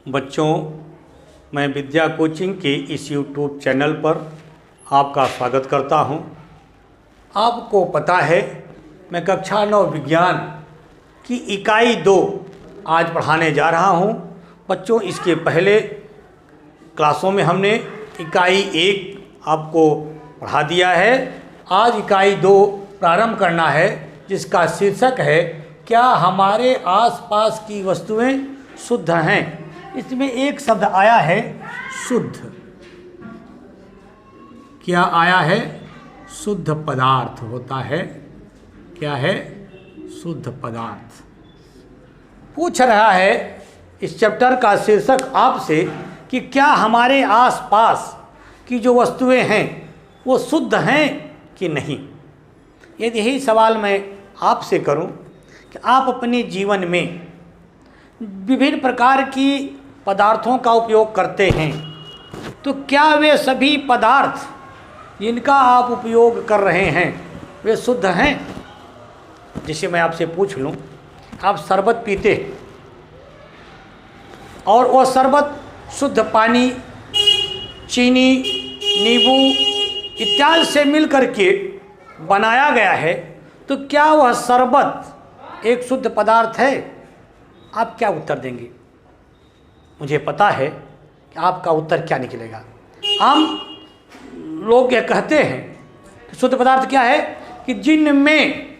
बच्चों, मैं विद्या कोचिंग के इस यूट्यूब चैनल पर आपका स्वागत करता हूं। आपको पता है मैं कक्षा 9 विज्ञान की इकाई 2 आज पढ़ाने जा रहा हूं। बच्चों, इसके पहले क्लासों में हमने इकाई 1 आपको पढ़ा दिया है। आज इकाई 2 प्रारंभ करना है, जिसका शीर्षक है क्या हमारे आसपास की वस्तुएं शुद्ध हैं। इसमें एक शब्द आया है शुद्ध। क्या आया है? शुद्ध पदार्थ होता है। क्या है? शुद्ध पदार्थ। पूछ रहा है इस चैप्टर का शीर्षक आपसे कि क्या हमारे आसपास की जो वस्तुएं हैं वो शुद्ध हैं कि नहीं। यदि यही सवाल मैं आपसे करूं कि आप अपने जीवन में विभिन्न प्रकार की पदार्थों का उपयोग करते हैं, तो क्या वे सभी पदार्थ जिनका आप उपयोग कर रहे हैं वे शुद्ध हैं। जैसे मैं आपसे पूछ लूं, आप शरबत पीते हैं और वह शरबत शुद्ध पानी, चीनी, नींबू इत्यादि से मिल करके बनाया गया है, तो क्या वह शरबत एक शुद्ध पदार्थ है? आप क्या उत्तर देंगे? मुझे पता है कि आपका उत्तर क्या निकलेगा। हम लोग ये कहते हैं कि शुद्ध पदार्थ क्या है कि जिनमें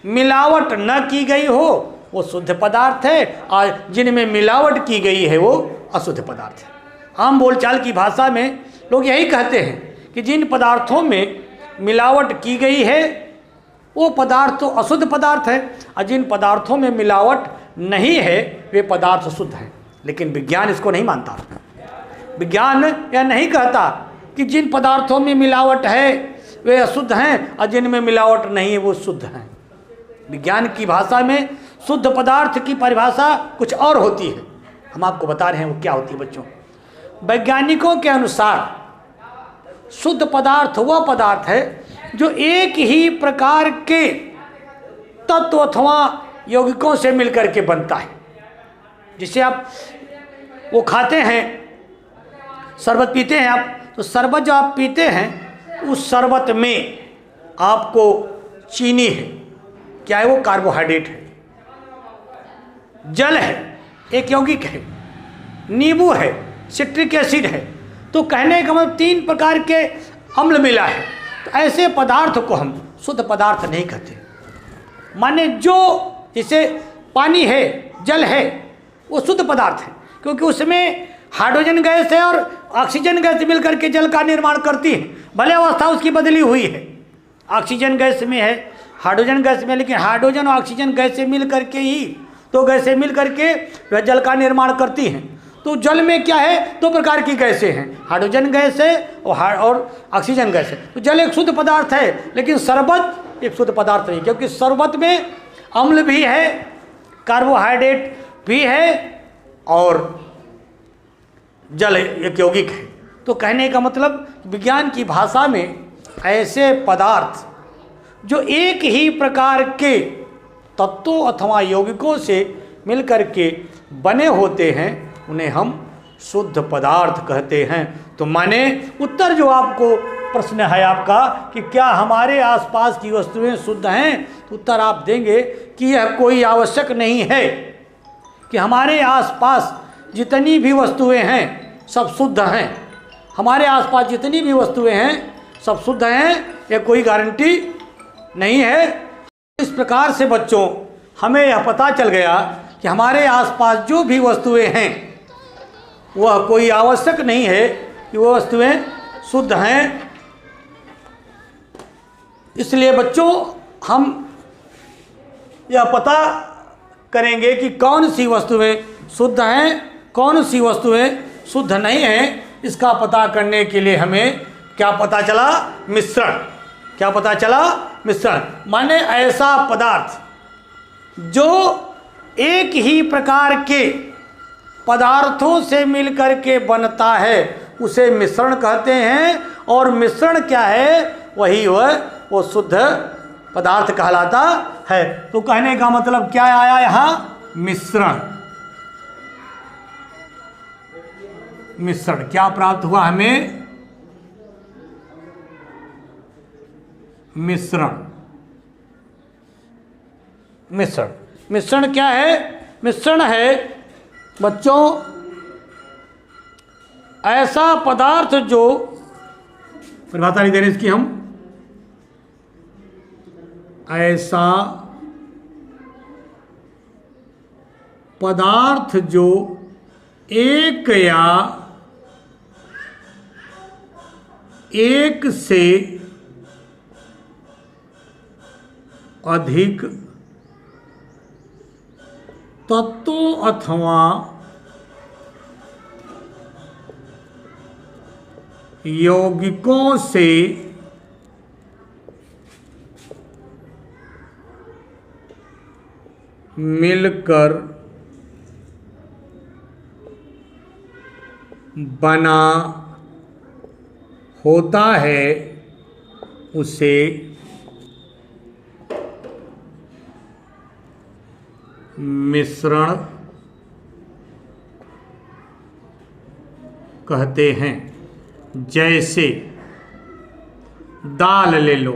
मिलावट न की गई हो वो शुद्ध पदार्थ है, और जिनमें मिलावट की गई है वो अशुद्ध पदार्थ है। आम बोलचाल की भाषा में लोग यही कहते हैं कि जिन पदार्थों में मिलावट की गई है वो पदार्थ तो अशुद्ध पदार्थ है, और जिन पदार्थों में मिलावट नहीं है वे पदार्थ शुद्ध हैं। लेकिन विज्ञान इसको नहीं मानता। विज्ञान यह नहीं कहता कि जिन पदार्थों में मिलावट है वे अशुद्ध हैं और जिनमें मिलावट नहीं है वो शुद्ध हैं। विज्ञान की भाषा में शुद्ध पदार्थ की परिभाषा कुछ और होती है। हम आपको बता रहे हैं वो क्या होती है। बच्चों, वैज्ञानिकों के अनुसार शुद्ध पदार्थ वह पदार्थ है जो एक ही प्रकार के तत्व अथवा यौगिकों से मिलकर के बनता है। जिसे आप वो खाते हैं, शरबत पीते हैं आप, तो शरबत जो आप पीते हैं उस शरबत में आपको चीनी है, क्या है वो? कार्बोहाइड्रेट है। जल है, एक यौगिक है। नींबू है, सिट्रिक एसिड है। तो कहने का मतलब 3 प्रकार के अम्ल मिला है। तो ऐसे पदार्थ को हम शुद्ध पदार्थ नहीं कहते। माने जो जैसे पानी है, जल है, वो शुद्ध पदार्थ है, क्योंकि उसमें हाइड्रोजन गैस है और ऑक्सीजन गैस मिलकर के जल का निर्माण करती है। भले अवस्था उसकी बदली हुई है, ऑक्सीजन गैस में है, हाइड्रोजन गैस में, लेकिन हाइड्रोजन और ऑक्सीजन गैस से मिल करके ही 2 गैसें मिल करके वह जल का निर्माण करती हैं। तो जल में क्या है? 2 प्रकार की गैसें हैं, हाइड्रोजन गैस है और ऑक्सीजन गैस है। तो जल एक शुद्ध पदार्थ है, लेकिन शरबत एक शुद्ध पदार्थ नहीं, क्योंकि शरबत में अम्ल भी है, कार्बोहाइड्रेट भी है और जल एक यौगिक है। तो कहने का मतलब विज्ञान की भाषा में ऐसे पदार्थ जो एक ही प्रकार के तत्वों अथवा यौगिकों से मिलकर के बने होते हैं उन्हें हम शुद्ध पदार्थ कहते हैं। तो माने उत्तर जो आपको प्रश्न है आपका कि क्या हमारे आसपास की वस्तुएं शुद्ध हैं, तो उत्तर आप देंगे कि यह कोई आवश्यक नहीं है कि हमारे आसपास जितनी भी वस्तुएं हैं सब शुद्ध हैं। हमारे आसपास जितनी भी वस्तुएं हैं सब शुद्ध हैं, यह कोई गारंटी नहीं है। इस प्रकार से बच्चों हमें यह पता चल गया कि हमारे आसपास जो भी वस्तुएं हैं वह कोई आवश्यक नहीं है कि वह वस्तुएं शुद्ध हैं। इसलिए बच्चों हम यह पता करेंगे कि कौन सी वस्तुएं शुद्ध हैं, कौन सी वस्तुएं शुद्ध नहीं हैं। इसका पता करने के लिए हमें क्या पता चला? मिश्रण। क्या पता चला? मिश्रण। माने ऐसा पदार्थ जो एक ही प्रकार के पदार्थों से मिलकर के बनता है उसे मिश्रण कहते हैं। और मिश्रण क्या है? वही वो शुद्ध पदार्थ कहलाता है। तो कहने का मतलब क्या आया यहाँ? मिश्रण। मिश्रण। क्या प्राप्त हुआ हमें? मिश्रण। मिश्रण, मिश्रण क्या है? मिश्रण है बच्चों ऐसा पदार्थ जो, परिभाषा नहीं दे रहे इसकी हम, ऐसा पदार्थ जो एक या एक से अधिक तत्वों अथवा यौगिकों से मिलकर बना होता है उसे मिश्रण कहते हैं। जैसे दाल ले लो,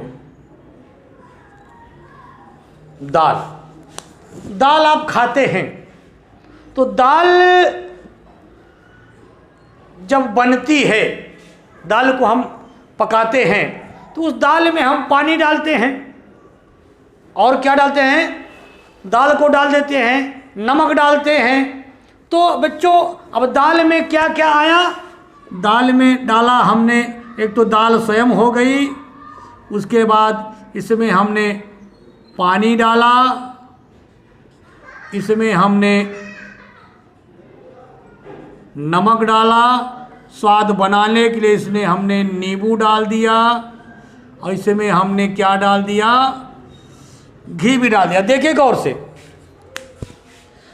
दाल, दाल आप खाते हैं तो दाल जब बनती है, दाल को हम पकाते हैं तो उस दाल में हम पानी डालते हैं और क्या डालते हैं? दाल को डाल देते हैं, नमक डालते हैं। तो बच्चों अब दाल में क्या क्या आया? दाल में डाला हमने, एक तो दाल स्वयं हो गई, उसके बाद इसमें हमने पानी डाला, इसमें हमने नमक डाला, स्वाद बनाने के लिए इसमें हमने नींबू डाल दिया और इसमें हमने क्या डाल दिया? घी भी डाल दिया। देखिए गौर से,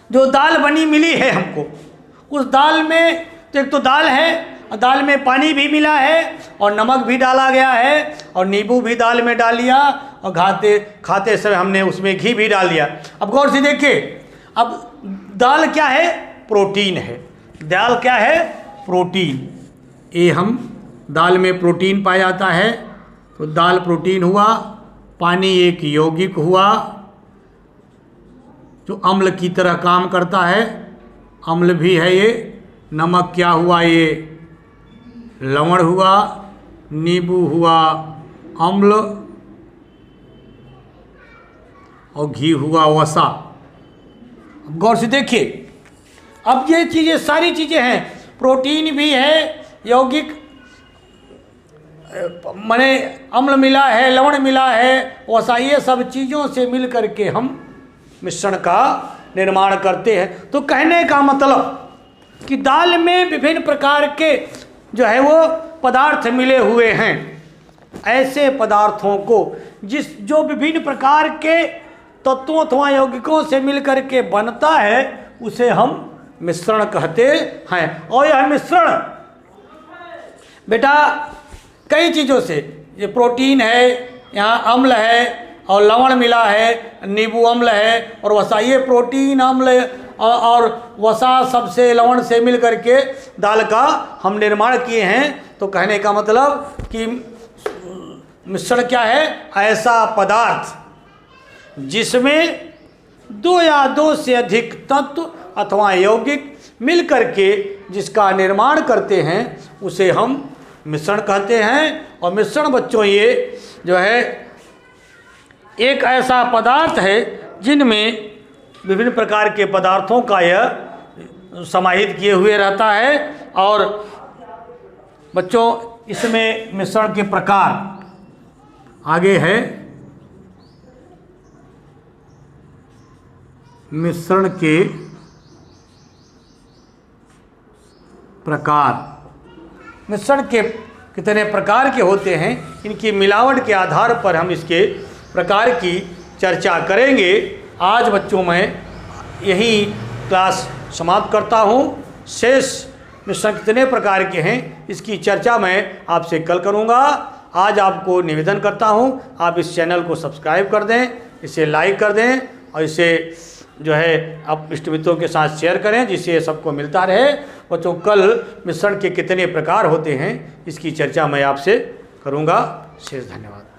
जो दाल बनी मिली है हमको, उस दाल में तो एक तो दाल है, दाल में पानी भी मिला है और नमक भी डाला गया है और नींबू भी दाल में डाल लिया और खाते समय हमने उसमें घी भी डाल दिया। अब गौर से देखिए, अब दाल क्या है? प्रोटीन है। दाल क्या है? प्रोटीन। ये हम दाल में प्रोटीन पाया जाता है तो दाल प्रोटीन हुआ, पानी एक यौगिक हुआ जो अम्ल की तरह काम करता है, अम्ल भी है ये। नमक क्या हुआ? ये लवण हुआ, नींबू हुआ अम्ल और घी हुआ वसा। गौर से देखिए, अब ये चीज़ें सारी चीज़ें हैं, प्रोटीन भी है, यौगिक माने अम्ल मिला है, लवण मिला है, वसा, ये सब चीज़ों से मिल करके हम मिश्रण का निर्माण करते हैं। तो कहने का मतलब कि दाल में विभिन्न प्रकार के जो है वो पदार्थ मिले हुए हैं। ऐसे पदार्थों को जो विभिन्न प्रकार के तत्वों अथवा यौगिकों से मिलकर के बनता है उसे हम मिश्रण कहते हैं। और यह मिश्रण बेटा कई चीज़ों से, ये प्रोटीन है, यहाँ अम्ल है और लवण मिला है, नींबू अम्ल है और वसा, ये प्रोटीन अम्ल और वसा सबसे लवण से मिल करके दाल का हम निर्माण किए हैं। तो कहने का मतलब कि मिश्रण क्या है? ऐसा पदार्थ जिसमें दो या दो से अधिक तत्व अथवा यौगिक मिल करके जिसका निर्माण करते हैं उसे हम मिश्रण कहते हैं। और मिश्रण बच्चों ये जो है एक ऐसा पदार्थ है जिनमें विभिन्न प्रकार के पदार्थों का यह समाहित किए हुए रहता है। और बच्चों इसमें मिश्रण के प्रकार आगे है। मिश्रण के प्रकार, मिश्रण के कितने प्रकार के होते हैं, इनकी मिलावट के आधार पर हम इसके प्रकार की चर्चा करेंगे। आज बच्चों मैं यही क्लास समाप्त करता हूँ। शेष मिश्रण कितने प्रकार के हैं इसकी चर्चा मैं आपसे कल करूँगा। आज आपको निवेदन करता हूँ आप इस चैनल को सब्सक्राइब कर दें, इसे लाइक कर दें और इसे जो है आप इष्ट मित्रों के साथ शेयर करें जिससे सबको मिलता रहे। बच्चों कल मिश्रण के कितने प्रकार होते हैं इसकी चर्चा मैं आपसे करूँगा। शेष धन्यवाद।